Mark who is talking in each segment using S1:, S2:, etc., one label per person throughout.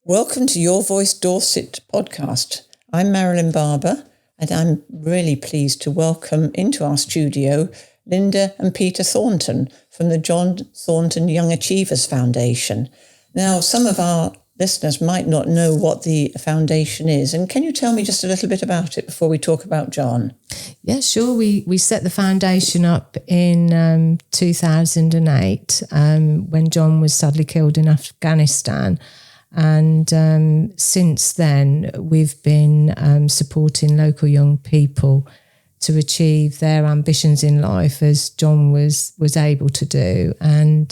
S1: Welcome to Your Voice Dorset podcast. I'm Marilyn Barber, and I'm really pleased to welcome into our studio Linda and Peter Thornton from the JohnThornton Young Achievers Foundation. Now, some of our listeners might not know what the foundation is, and can you tell me just a little bit about it before we talk about John?
S2: Yeah, sure. We set the foundation up in 2008 when John was sadly killed in Afghanistan. And since then, we've been supporting local young people to achieve their ambitions in life, as John was able to do. And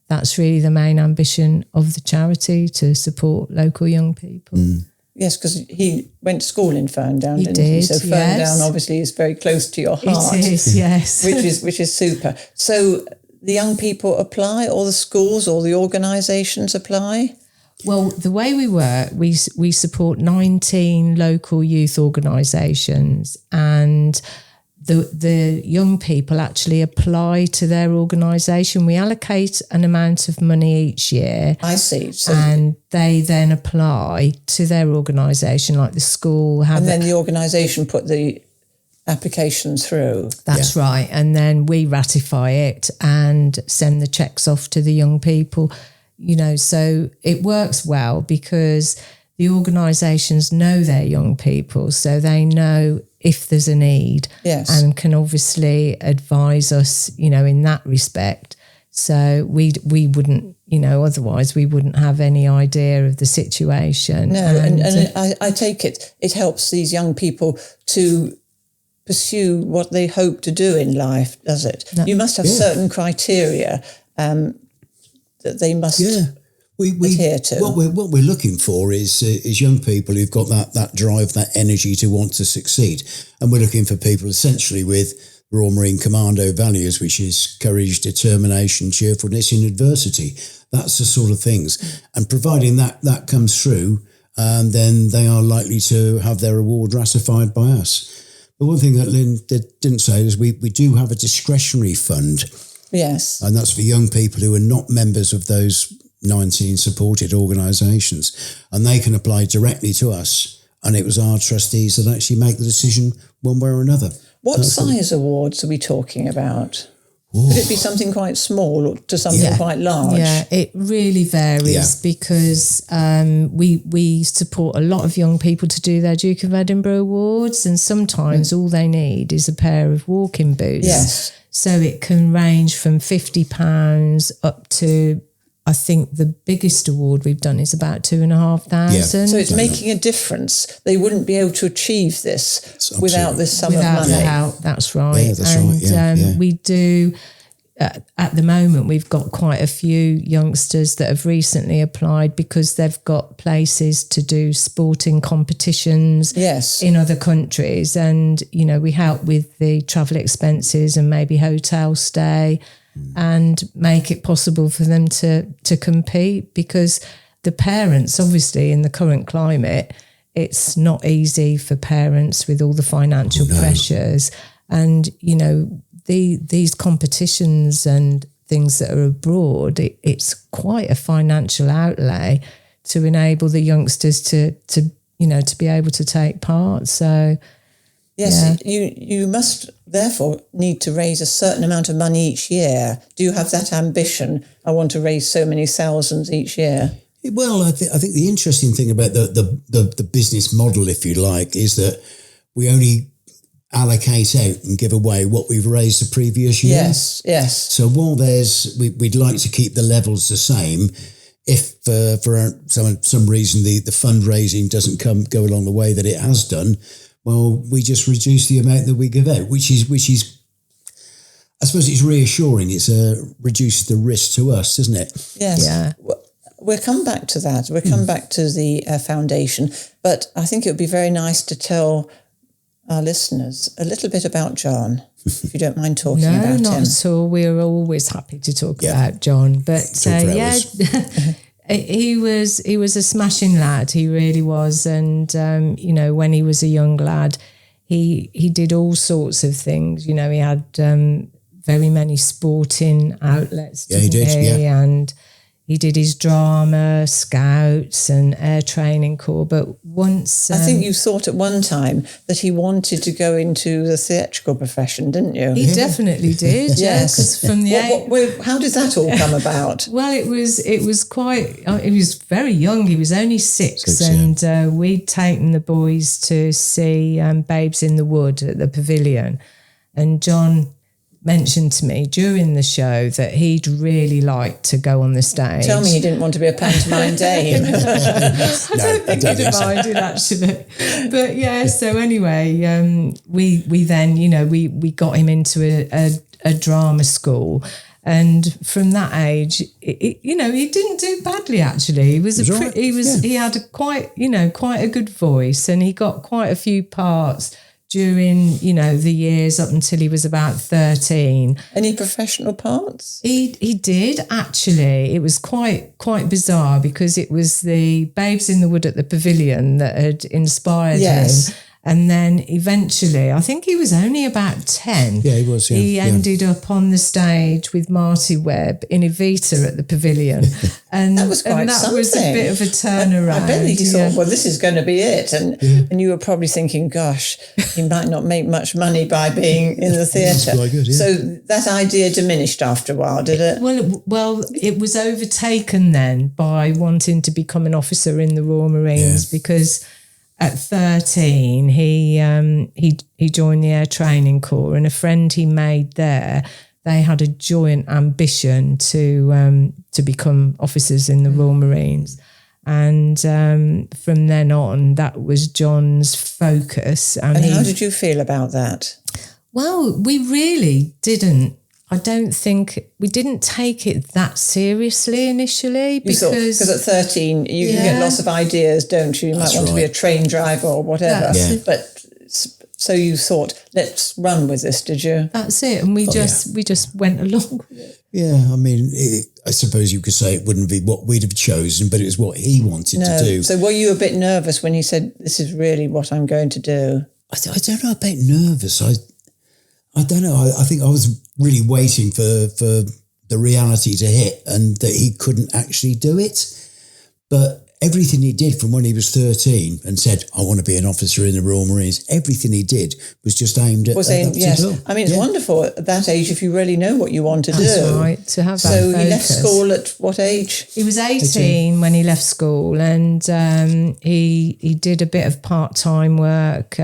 S2: that's really the main ambition of the charity, to support local young people.
S1: Yes, because he went to school in Ferndown, didn't he?
S2: Did,
S1: So Ferndown obviously is very close to your heart.
S2: It is, yes.
S1: which is super. So the young people apply, all the schools, all the organisations apply?
S2: Well, the way we work, we support 19 local youth organisations, and the young people actually apply to their organisation. We allocate an amount of money each year.
S1: I see. So,
S2: and they then apply to their organisation, like the school.
S1: And then the organisation put the application through.
S2: That's right. And then we ratify it and send the cheques off to the young people. You know, so it works well because the organisations know their young people, so they know if there's a need,
S1: yes,
S2: and can obviously advise us, you know, in that respect. So we wouldn't, you know, otherwise we wouldn't have any idea of the situation.
S1: No, and I take it helps these young people to pursue what they hope to do in life, does it? No. You must have certain criteria that they must adhere to.
S3: What we're looking for is young people who've got that drive, that energy to want to succeed. And we're looking for people essentially with Royal Marine Commando values, which is courage, determination, cheerfulness in adversity. That's the sort of things. And providing that comes through, then they are likely to have their award ratified by us. But one thing that Lynn didn't say is we do have a discretionary fund.
S1: Yes.
S3: And that's for young people who are not members of those 19 supported organisations. And they can apply directly to us. And it was our trustees that actually make the decision one way or another.
S1: What size awards are we talking about? Ooh. Could it be something quite small or to something quite large?
S2: Yeah, it really varies because we support a lot of young people to do their Duke of Edinburgh Awards, and sometimes all they need is a pair of walking boots.
S1: Yes.
S2: So it can range from £50 up to, I think the biggest award we've done is about £2,500.
S1: Yeah. So it's making a difference. They wouldn't be able to achieve this without this sum of money.
S2: Without the help, that's right.
S3: Yeah, that's right.
S2: We do, at the moment, we've got quite a few youngsters that have recently applied because they've got places to do sporting competitions in other countries. And, you know, we help with the travel expenses and maybe hotel stay and make it possible for them to compete, because the parents, obviously, in the current climate, it's not easy for parents with all the financial pressures. And, you know, these competitions and things that are abroad, it's quite a financial outlay to enable the youngsters to be able to take part. So
S1: yes, you must therefore need to raise a certain amount of money each year. Do you have that ambition? I want to raise so many thousands each year.
S3: Well, I think the interesting thing about the business model, if you like, is that we only allocate out and give away what we've raised the previous year.
S1: Yes.
S3: So while we'd like to keep the levels the same, if for some reason the fundraising doesn't go along the way that it has done, well, we just reduce the amount that we give out, which is I suppose it's reassuring. It's reduced the risk to us, isn't it?
S1: Yes. Yeah. We'll come back to that. We'll come back to the foundation, but I think it would be very nice to tell our listeners a little bit about John, if you don't mind talking about him.
S2: No, not at all. We're always happy to talk about John. But he was a smashing lad. He really was. And, you know, when he was a young lad, he did all sorts of things. You know, he had very many sporting outlets, didn't he? And he did his drama, scouts and air training corps. But once...
S1: I think you thought at one time that he wanted to go into the theatrical profession, didn't you?
S2: He definitely did,
S1: yes.
S2: Because from the...
S1: How did that all come about?
S2: Well, it was quite... He was very young. He was only six and we'd taken the boys to see Babes in the Wood at the Pavilion. And John mentioned to me during the show that he'd really like to go on the stage.
S1: Tell me he didn't want to be a pantomime dame.
S2: I don't think he'd have minded, actually. But yeah, so anyway, we then, we got him into a drama school. And from that age, he didn't do badly, actually. He had quite a good voice, and he got quite a few parts during, the years up until he was about 13.
S1: Any professional parts?
S2: He did, actually. It was quite bizarre because it was the Babes in the Wood at the Pavilion that had inspired him. And then eventually, I think he was only about 10.
S3: Yeah, he was, yeah.
S2: He ended up on the stage with Marty Webb in Evita at the Pavilion. And
S1: that was quite something.
S2: Was a bit of a turnaround.
S1: I bet he thought, well, this is going to be it. And you were probably thinking, gosh, he might not make much money by being in the theatre.
S3: Quite good, yeah.
S1: So that idea diminished after a while, did it?
S2: Well, it was overtaken then by wanting to become an officer in the Royal Marines because... At 13, he joined the Air Training Corps, and a friend he made there, they had a joint ambition to become officers in the Royal Marines. And from then on, that was John's focus.
S1: And how did you feel about that?
S2: Well, we really didn't. I don't think we didn't take it that seriously initially because
S1: at 13 you can get lots of ideas, don't you? You might want to be a train driver or whatever. But so you thought, let's run with this, did you?
S2: That's it, and we just went along with it.
S3: Yeah, I mean, I suppose you could say it wouldn't be what we'd have chosen, but it was what he wanted to do.
S1: So were you a bit nervous when he said, "This is really what I'm going to do"?
S3: I don't know about nervous. I don't know. I think I was really waiting for the reality to hit and that he couldn't actually do it. But everything he did from when he was 13 and said, I want to be an officer in the Royal Marines, everything he did was just aimed at that.
S1: Yes. I mean, it's wonderful at that age if you really know what you want to do.
S2: That's right, to have that
S1: So
S2: focus.
S1: he left school at what age?
S2: He was 18 when he left school, and he did a bit of part-time work,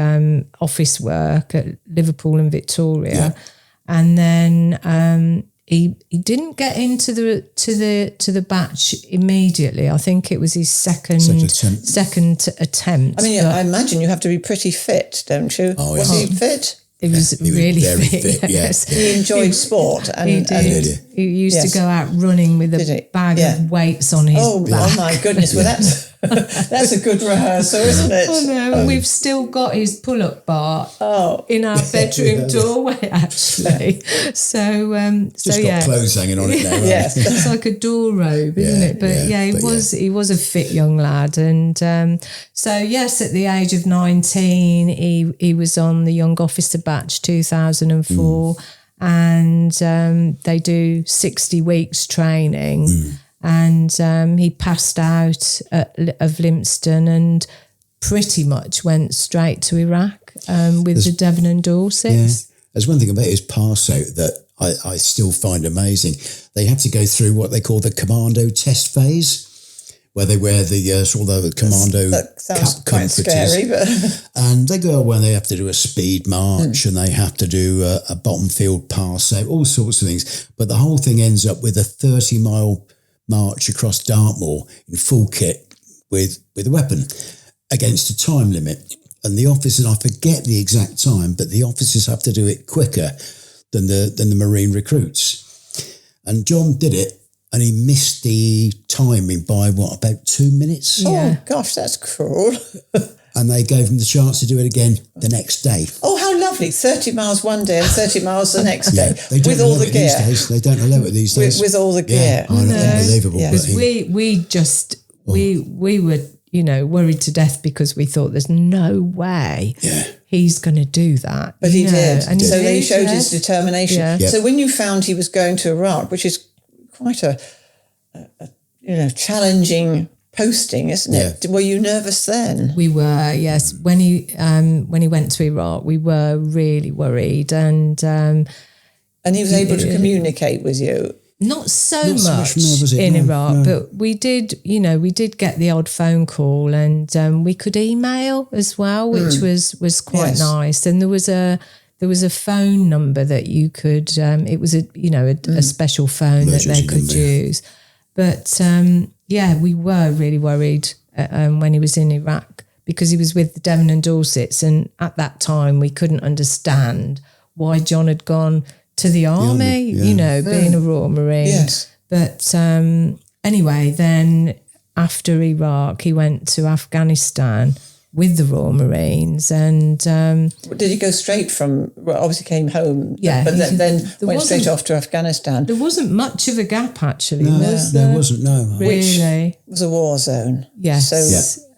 S2: office work at Liverpool and Victoria. Yeah. And then he didn't get into the batch immediately. I think it was his second attempt.
S1: I mean, I imagine you have to be pretty fit, don't you?
S3: Oh,
S1: was he fit?
S2: He was really
S3: very
S2: fit.
S3: Yes.
S1: He enjoyed sport. And,
S2: he did. He used to go out running with a bag of weights on his back.
S1: Oh my goodness! Well, that's a good rehearsal, isn't it?
S2: Oh no, we've still got his pull-up bar in our bedroom doorway, actually. So
S3: got clothes hanging on it now.
S1: Yes,
S2: it's like a door robe, isn't it? But he was a fit young lad, and so yes, at the age of 19, he was on the Young Officer Batch 2004. And they do 60 weeks training, and he passed out of Lympstone and pretty much went straight to Iraq with the Devon and Dorset.
S3: Yeah. There's one thing about his pass out that I still find amazing. They have to go through what they call the commando test phase, where they wear the sort of the commando
S1: quite scary, but
S3: and they go when they have to do a speed march and they have to do a bottom field pass out, all sorts of things. But the whole thing ends up with a 30-mile march across Dartmoor in full kit with a weapon against a time limit. And the officers, I forget the exact time, but the officers have to do it quicker than the Marine recruits. And John did it. And he missed the timing by, about 2 minutes?
S1: Yeah. Oh, gosh, that's cruel.
S3: And they gave him the chance to do it again the next day.
S1: Oh, how lovely. 30 miles one day and 30 miles the next day.
S3: They don't
S1: with all the gear.
S3: These days. They don't allow it these days.
S1: With all the gear.
S3: Yeah, unbelievable.
S2: Because we were, worried to death because we thought there's no way he's going to do that.
S1: But he did.
S2: And
S1: so he showed his determination.
S2: Yeah.
S1: So when you found he was going to Iraq, which is quite a challenging posting, isn't it? Were you nervous then?
S2: We were, yes. When he went to Iraq, we were really worried, and
S1: he was able to communicate with you.
S2: Not so much in Iraq, but we did get the odd phone call, and we could email as well, which was quite nice. And there was a phone number that you could. It was a special phone that they could use. But we were really worried when he was in Iraq, because he was with the Devon and Dorsets, and at that time we couldn't understand why John had gone to the army, being a Royal Marine.
S1: Yes.
S2: But anyway, then after Iraq, he went to Afghanistan with the Royal Marines. And
S1: did he go straight from, obviously came home,
S2: yeah,
S1: but then went straight off to Afghanistan?
S2: There wasn't much of a gap, actually.
S3: No, there wasn't, no.
S2: Really?
S1: Which was a war zone.
S2: Yes.
S1: So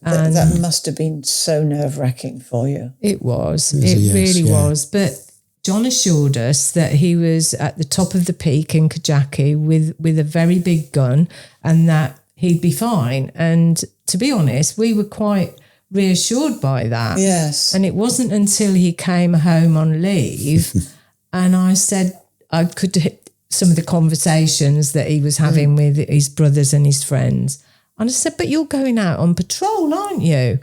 S1: that must have been so nerve-wracking for you.
S2: It was. It really was. But John assured us that he was at the top of the peak in Kajaki with a very big gun, and that he'd be fine. And to be honest, we were quite reassured by that.
S1: Yes.
S2: And it wasn't until he came home on leave and I said I could hit some of the conversations that he was having with his brothers and his friends. And I said, but you're going out on patrol, aren't you?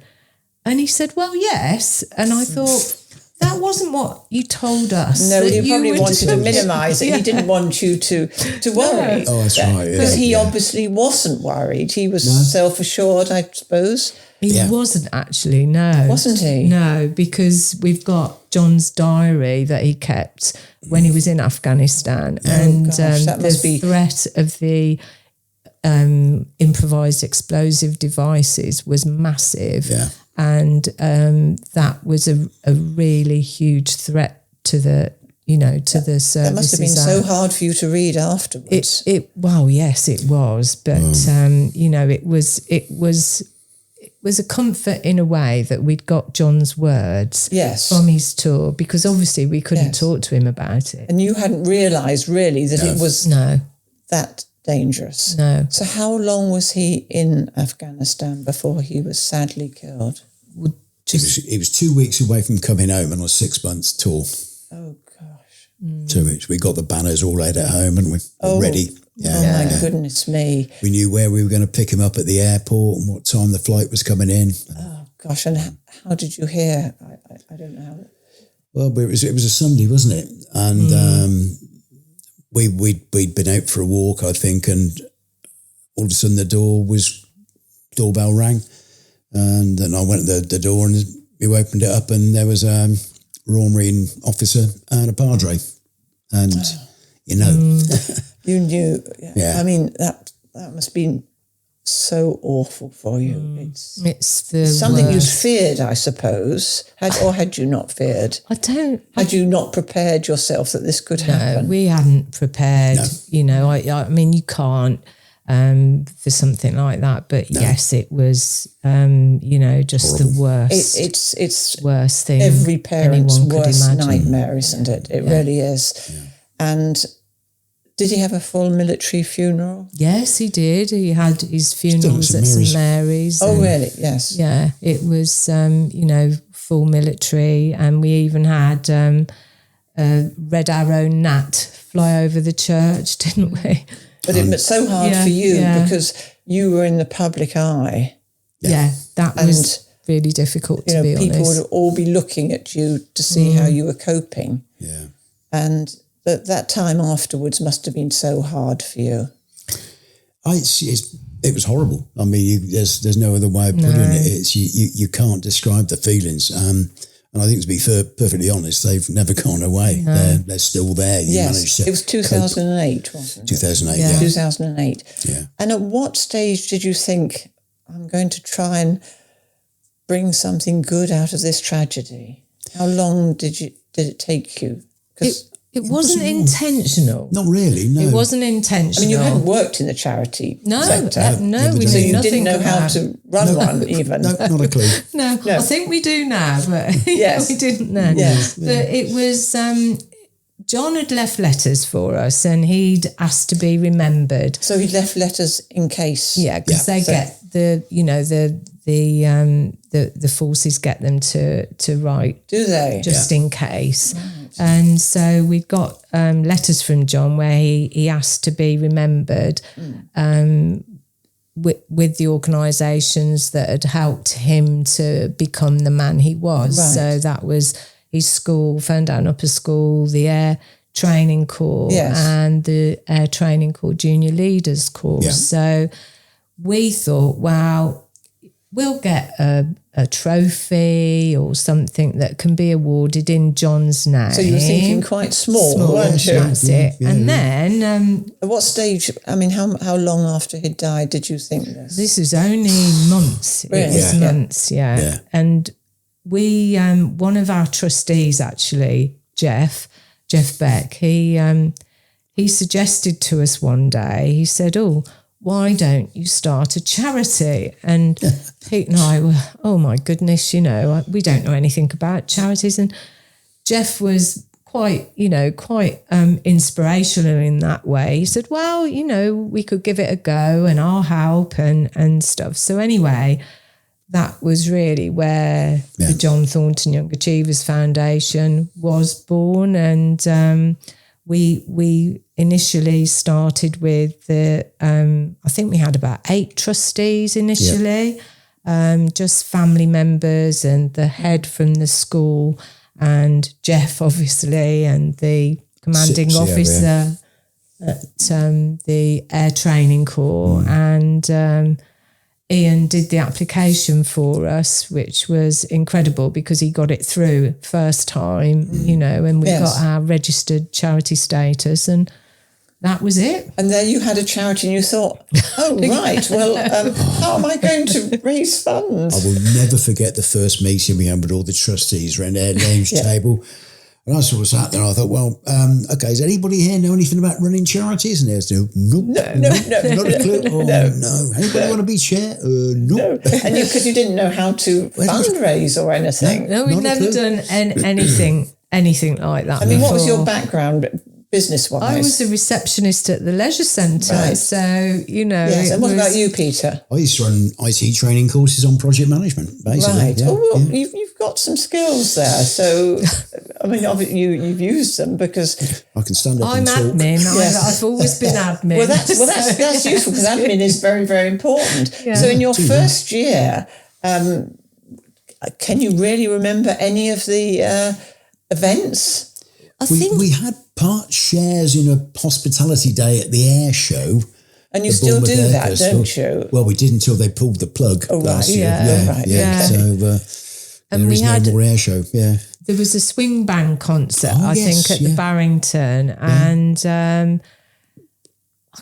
S2: And he said, well, yes. And I thought, that wasn't what you told us.
S1: No, he probably wanted to minimise it. He didn't want you to worry.
S3: Oh, that's right.
S1: But he obviously wasn't worried. He was self-assured, I suppose.
S2: He wasn't actually, no.
S1: Wasn't he?
S2: No, because we've got John's diary that he kept when he was in Afghanistan. The threat of the improvised explosive devices was massive.
S3: Yeah.
S2: And that was a really huge threat to the services.
S1: That must have been so hard for you to read afterwards.
S2: Well, yes, it was. But, it was a comfort in a way that we'd got John's words from his tour, because obviously we couldn't talk to him about it.
S1: And you hadn't realised really that it was that dangerous.
S2: No.
S1: So how long was he in Afghanistan before he was sadly killed?
S3: He was 2 weeks away from coming home on a 6 months tour.
S1: Oh, gosh.
S3: 2 weeks. We got the banners all out at home and we're ready.
S1: Yeah. My goodness me.
S3: We knew where we were going to pick him up at the airport and what time the flight was coming in.
S1: Oh, gosh. And how did you hear? I don't know how.
S3: Well, it was a Sunday, wasn't it? And we'd been out for a walk, I think, and all of a sudden the doorbell rang. And then I went to the door and we opened it up and there was a Royal Marine officer and a padre. And,
S1: You knew. Yeah. I mean, that must have been so awful for you.
S2: It's the
S1: something
S2: worst.
S1: you feared, I suppose. Had you not feared? Had you not prepared yourself that this could happen?
S2: No, we hadn't prepared. No. I mean, you can't for something like that. But yes, it was, just horrible. The worst.
S1: It's
S2: worst thing.
S1: Every parent's worst
S2: imagine.
S1: nightmare, isn't it? It really is. Yeah. And did he have a full military funeral?
S2: Yes, he did. He had his funerals at St Mary's.
S1: Oh, really? Yes.
S2: Yeah, it was, full military. And we even had a Red Arrow Nat fly over the church, didn't we?
S1: But it was so hard for you because you were in the public eye.
S2: Yeah, that was really difficult, to be honest.
S1: People would all be looking at you to see how you were coping.
S3: Yeah.
S1: And that time afterwards must have been so hard for you.
S3: It was horrible. I mean, there's no other way of putting it. You can't describe the feelings. And I think, to be perfectly honest, they've never gone away. No. They're still there.
S1: Yes, it was 2008, wasn't it?
S3: 2008, yeah.
S1: 2008.
S3: Yeah.
S1: And at what stage did you think, I'm going to try and bring something good out of this tragedy? How long did it take you?
S2: It wasn't intentional.
S3: Not really, no.
S2: It wasn't intentional.
S1: I mean, you hadn't worked in the charity sector.
S2: We
S1: so
S2: knew
S1: you
S2: nothing
S1: didn't know how to run one even.
S3: No, not a clue.
S2: No, I think we do now, but we didn't then.
S1: Yes.
S2: But it was John had left letters for us, and he'd asked to be remembered.
S1: So he'd left letters in case.
S2: Yeah, because they get the forces get them to write.
S1: Do they?
S2: Just in case. Right. And so we got letters from John where he asked to be remembered with the organisations that had helped him to become the man he was. Right. So that was his school, Ferndown Upper School, the Air Training Corps, and the Air Training Corps Junior Leaders Course. Yeah. So we thought, well, we'll get a trophy or something that can be awarded in John's name.
S1: So you were thinking quite small, weren't you?
S2: That's it. Yeah, and then...
S1: at what stage, I mean, how long after he'd died did you think this?
S2: This was only months.
S1: Really?
S2: It was months, yeah. And we, one of our trustees actually, Jeff Beck, he suggested to us one day, he said, why don't you start a charity? And Pete and I were, oh my goodness, we don't know anything about charities. And Jeff was quite inspirational in that way. He said, well, we could give it a go and I'll help and stuff. So anyway, that was really where the John Thornton Young Achievers Foundation was born. And we initially started with I think we had about 8 trustees initially, just family members and the head from the school and Jeff, obviously, and the commanding officer at the Air Training Corps. And Ian did the application for us, which was incredible because he got it through first time, and we got our registered charity status, and that was it.
S1: And there you had a charity and you thought, right, well, how am I going to raise funds?
S3: I will never forget the first meeting we had with all the trustees around our lounge table. And I sort of sat there and I thought, well, okay, does anybody here know anything about running charities? And there's no, not a clue. No. Anybody want to be chair? No.
S1: And because you didn't know how to fundraise or anything.
S2: No, we'd never done anything like that.
S1: I mean, what was your background business-wise?
S2: I was a receptionist at the leisure centre, so,
S1: Yes, and what about you, Peter?
S3: I used to run IT training courses on project management, basically.
S1: Right. You've got some skills there, so, I mean, you've used them because...
S3: I can stand up
S2: I'm
S3: and talk.
S2: admin. I've always been admin.
S1: Well, that's useful because admin is very, very important. Yeah. So in your first year, can you really remember any of the events?
S3: We had part shares in a hospitality day at the air show.
S1: And you still do that, don't you?
S3: Well, we did until they pulled the plug last year.
S2: Yeah.
S3: So there is no more air show. Yeah.
S2: There was a swing band concert, I think, at the Barrington. And I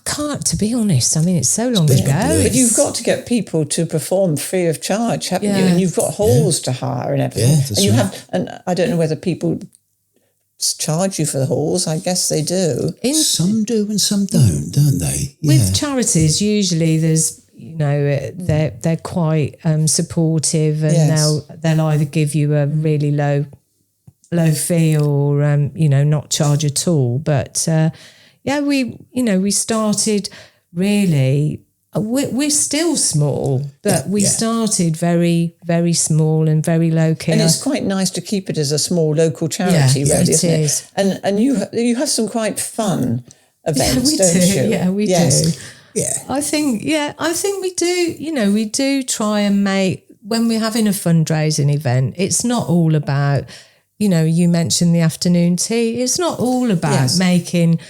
S2: can't, to be honest, I mean, it's so long ago.
S1: But you've got to get people to perform free of charge, haven't you? And you've got halls to hire and everything. Yeah, and you have, and I don't know whether people charge you for the halls. I guess they do.
S3: Some do and some don't they? Yeah.
S2: With charities, usually there's, they're quite supportive, and they'll either give you a really low fee or not charge at all. But we started really. We're still small, but we started very, very small and very low key.
S1: And it's quite nice to keep it as a small local charity, really, isn't it? And you have some quite fun events, don't you?
S2: Yeah, we do.
S3: Yeah,
S2: I think we do. We do try and make, when we're having a fundraising event, it's not all about, you mentioned the afternoon tea. It's not all about making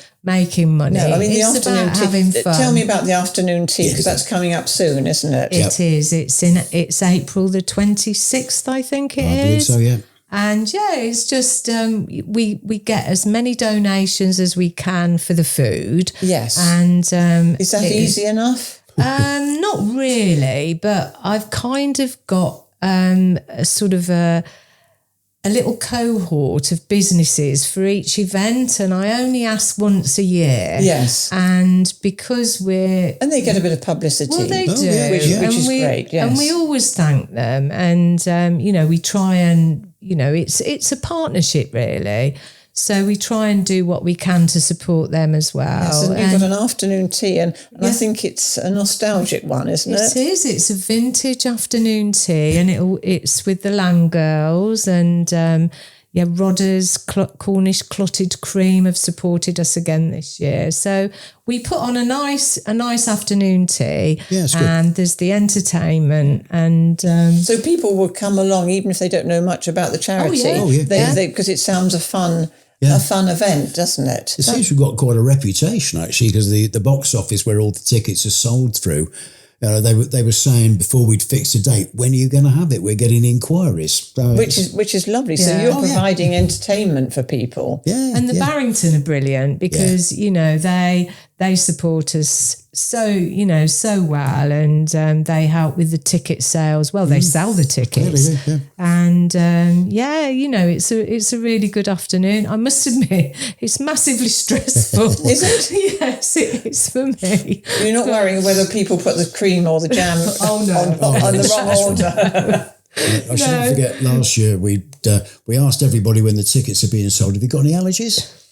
S2: money.
S1: No, I mean,
S2: it's
S1: the afternoon
S2: about
S1: tea.
S2: Having fun.
S1: Tell me about the afternoon tea, because that's coming up soon, isn't it?
S2: It is. It's April the 26th, I think it is.
S3: I believe so, yeah.
S2: And it's just we get as many donations as we can for the food.
S1: Yes.
S2: And
S1: is that easy enough?
S2: Not really, but I've kind of got a sort of a little cohort of businesses for each event, and I only ask once a year.
S1: Yes.
S2: And because
S1: and they get a bit of publicity.
S2: Well, they do.
S1: Which is great, yes.
S2: And we always thank them. And, we try and, it's a partnership, really. So we try and do what we can to support them as well.
S1: Yes, and you've got an afternoon tea, and I think it's a nostalgic one, isn't it?
S2: It is. It's a vintage afternoon tea, and it's with the Land Girls, and Rodders, Cornish clotted cream have supported us again this year. So we put on a nice afternoon tea, and there's the entertainment, and
S1: so people will come along even if they don't know much about the charity. Because it sounds a fun event, doesn't it?
S3: It seems we've got quite a reputation actually, because the box office where all the tickets are sold through. They were saying before we'd fixed a date, when are you going to have it? We're getting inquiries,
S1: which is lovely. So you're providing entertainment for people.
S2: And the Barrington are brilliant because they support us so well, and they help with the ticket sales. Well, they sell the tickets, and it's a really good afternoon. I must admit, it's massively stressful.
S1: Is it?
S2: Yes, it is for me.
S1: You're not worrying whether people put the cream or the jam on the wrong order.
S3: I shouldn't forget. Last year we asked everybody when the tickets are being sold, have you got any allergies?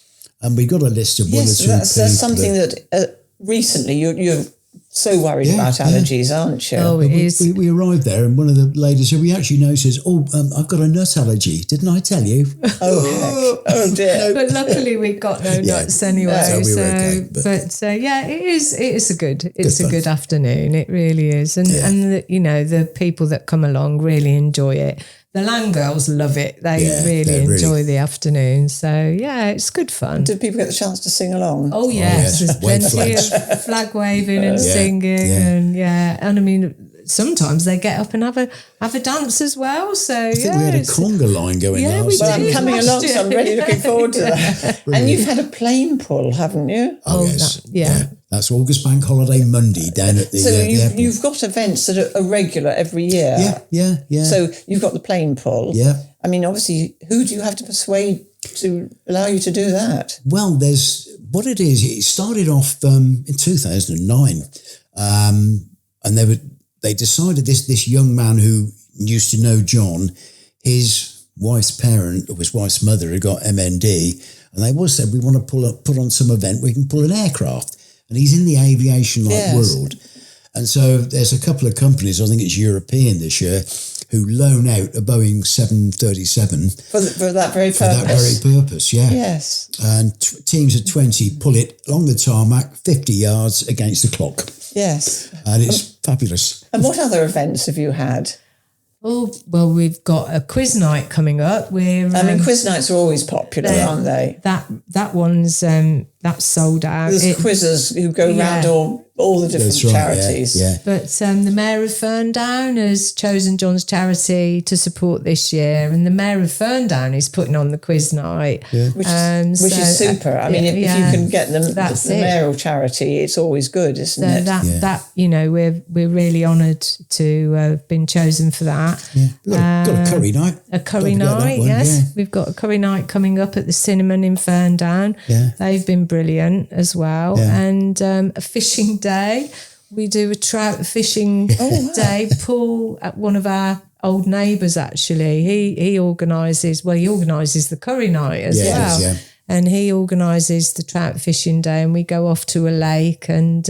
S3: And we got a list of one or two.
S1: That's something that recently you're so worried about allergies, aren't you?
S2: Oh, it is.
S3: We arrived there, and one of the ladies said, we actually noticed, I've got a nut allergy. Didn't I tell you?
S1: Oh, heck. Oh, dear.
S2: But luckily we got no nuts anyway.
S3: So we were okay.
S2: It is a good afternoon. It really is. And the people that come along really enjoy it. The Land Girls love it. They really enjoy the afternoon. So, it's good fun.
S1: Do people get the chance to sing along?
S2: Oh, yes. There's plenty of flag waving and singing. And I mean, sometimes they get up and have a dance as well. So,
S3: I think we had a conga line going on.
S1: Well, I'm coming along, so I'm really looking forward to that. And you've had a plane pull, haven't you?
S3: Oh, yes. That's August Bank Holiday Monday down at the airport.
S1: You've got events that are regular every year.
S3: Yeah.
S1: So you've got the plane pull.
S3: Yeah.
S1: I mean, obviously, who do you have to persuade to allow you to do that?
S3: Well, what it is. It started off in 2009, and they decided this young man who used to know John, his wife's parent or his wife's mother had got MND, and they said, we want to put on some event where we can pull an aircraft. And he's in the aviation world. And so there's a couple of companies, I think it's European this year, who loan out a Boeing 737
S1: for that very purpose. For that
S3: very purpose,
S1: Yes.
S3: And teams of 20 pull it along the tarmac, 50 yards against the clock.
S1: Yes.
S3: And it's fabulous.
S1: And what other events have you had?
S2: Oh, well, we've got a quiz night coming up.
S1: Quiz nights are always popular, aren't they?
S2: That one's that's sold out.
S1: There's quizzes who go around all the different charities.
S3: Yeah.
S2: But the Mayor of Ferndown has chosen John's charity to support this year, and the Mayor of Ferndown is putting on the quiz night,
S1: which is super. I mean, if you can get the mayoral charity, it's always good, isn't it?
S2: That we're really honoured to have been chosen for that.
S3: Yeah. We've got a curry night.
S2: A curry night, We've got a curry night coming up at the Cinnamon in Ferndown.
S3: Yeah.
S2: They've been brilliant as well. Yeah. And a fishing day. We do a trout fishing day. Paul, at one of our old neighbours, actually, he organises the curry night as well. Yeah. And he organises the trout fishing day, and we go off to a lake, and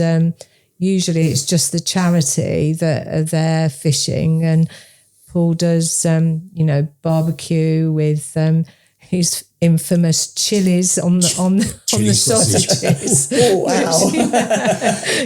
S2: usually it's just the charity that are there fishing, and Paul does barbecue with his infamous chilies on the sausages.
S1: Oh, wow.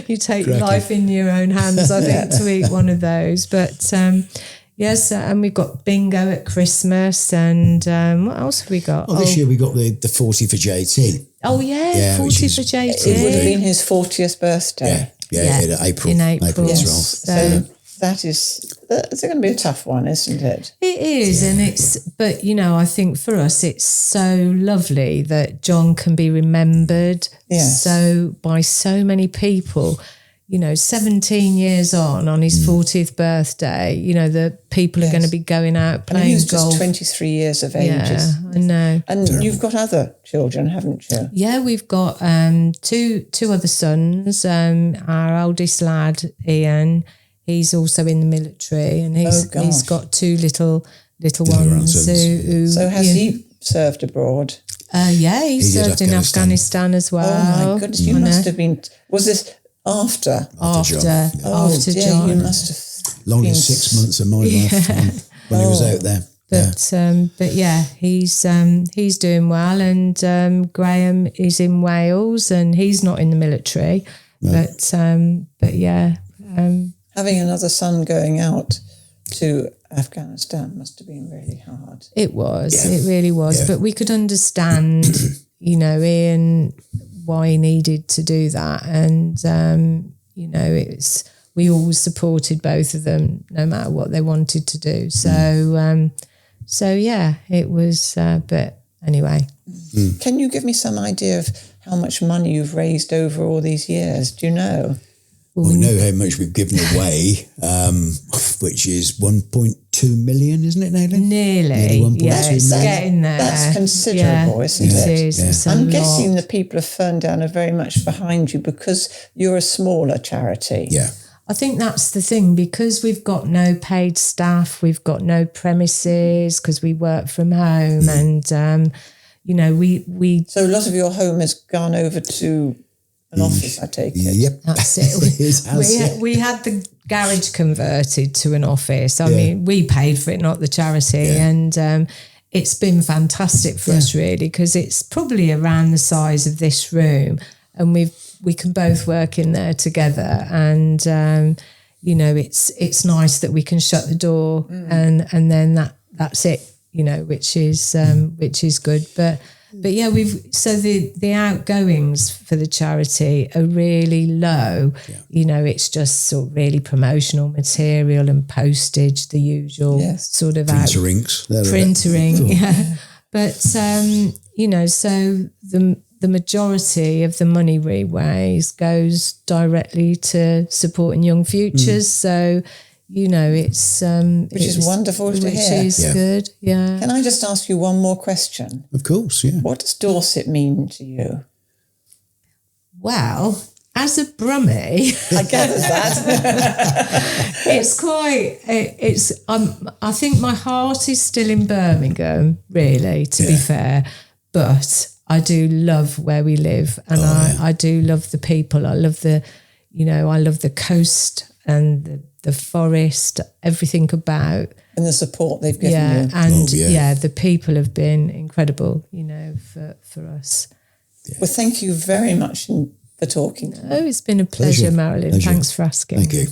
S2: You take life in your own hands, I think, to eat one of those. But and we've got bingo at Christmas, and what else have we got?
S3: This year we got the 40 for JT.
S2: Oh, yeah 40 for JT.
S1: It would have been his 40th birthday.
S3: Yeah, in April.
S2: In April.
S1: Yes. So it's going to be a tough one, isn't it?
S2: It is, and but I think for us it's so lovely that John can be remembered by so many people. 17 years on his 40th birthday, the people are going to be going out playing
S1: golf. He was
S2: golf.
S1: just 23 years of age.
S2: Yeah, I know.
S1: And you've got other children, haven't you?
S2: Yeah, we've got two other sons. Our oldest lad, Ian, he's also in the military, and he's got two little ones.
S1: So has he served abroad?
S2: He served in Afghanistan as well.
S1: Oh my goodness, you must have been. Was this after?
S2: After
S3: John.
S2: After
S1: dear,
S2: John.
S1: You must have.
S3: Longest 6 months of my life when he was out there.
S2: But yeah, he's doing well, and Graham is in Wales, and he's not in the military. No. But yeah,
S1: having another son going out to Afghanistan must have been really hard.
S2: It was. It really was. But we could understand, Ian, why he needed to do that, and we always supported both of them, no matter what they wanted to do. So yeah, it was. But anyway,
S1: can you give me some idea of how much money you've raised over all these years? Do you know?
S3: We know how much we've given away, which is 1.2 million, isn't it, Nearly 1.2
S2: it's
S3: million.
S2: getting there.
S1: That's considerable, isn't it?
S2: It is.
S1: I'm guessing the people of Ferndown are very much behind you because you're a smaller charity.
S3: Yeah.
S2: I think that's the thing, because we've got no paid staff, we've got no premises because we work from home, and we.
S1: So a lot of your home has gone over to an office, I take it.
S3: Yep,
S2: that's it. We had the garage converted to an office. I mean, we paid for it, not the charity, and it's been fantastic for us, really, because it's probably around the size of this room, and we can both work in there together, and it's nice that we can shut the door and then that's it, which is good. But yeah, the outgoings for the charity are really low. It's just sort of really promotional material and postage, the usual sort of
S3: printer inks,
S2: But so the majority of the money we raise goes directly to supporting young futures. So, it's
S1: which is wonderful to hear.
S2: Which is good, yeah.
S1: Can I just ask you one more question?
S3: Of course, yeah.
S1: What does Dorset mean to you?
S2: Well, as a Brummie,
S1: I gathered that.
S2: I think my heart is still in Birmingham, really, to be fair, but I do love where we live, and I do love the people. I love I love the coast and the forest, everything about.
S1: And the support they've given you.
S2: And the people have been incredible, for us.
S1: Yeah. Well, thank you very much for talking to me.
S2: Oh, it's been a pleasure, Marilyn. Thanks for asking.
S3: Thank you.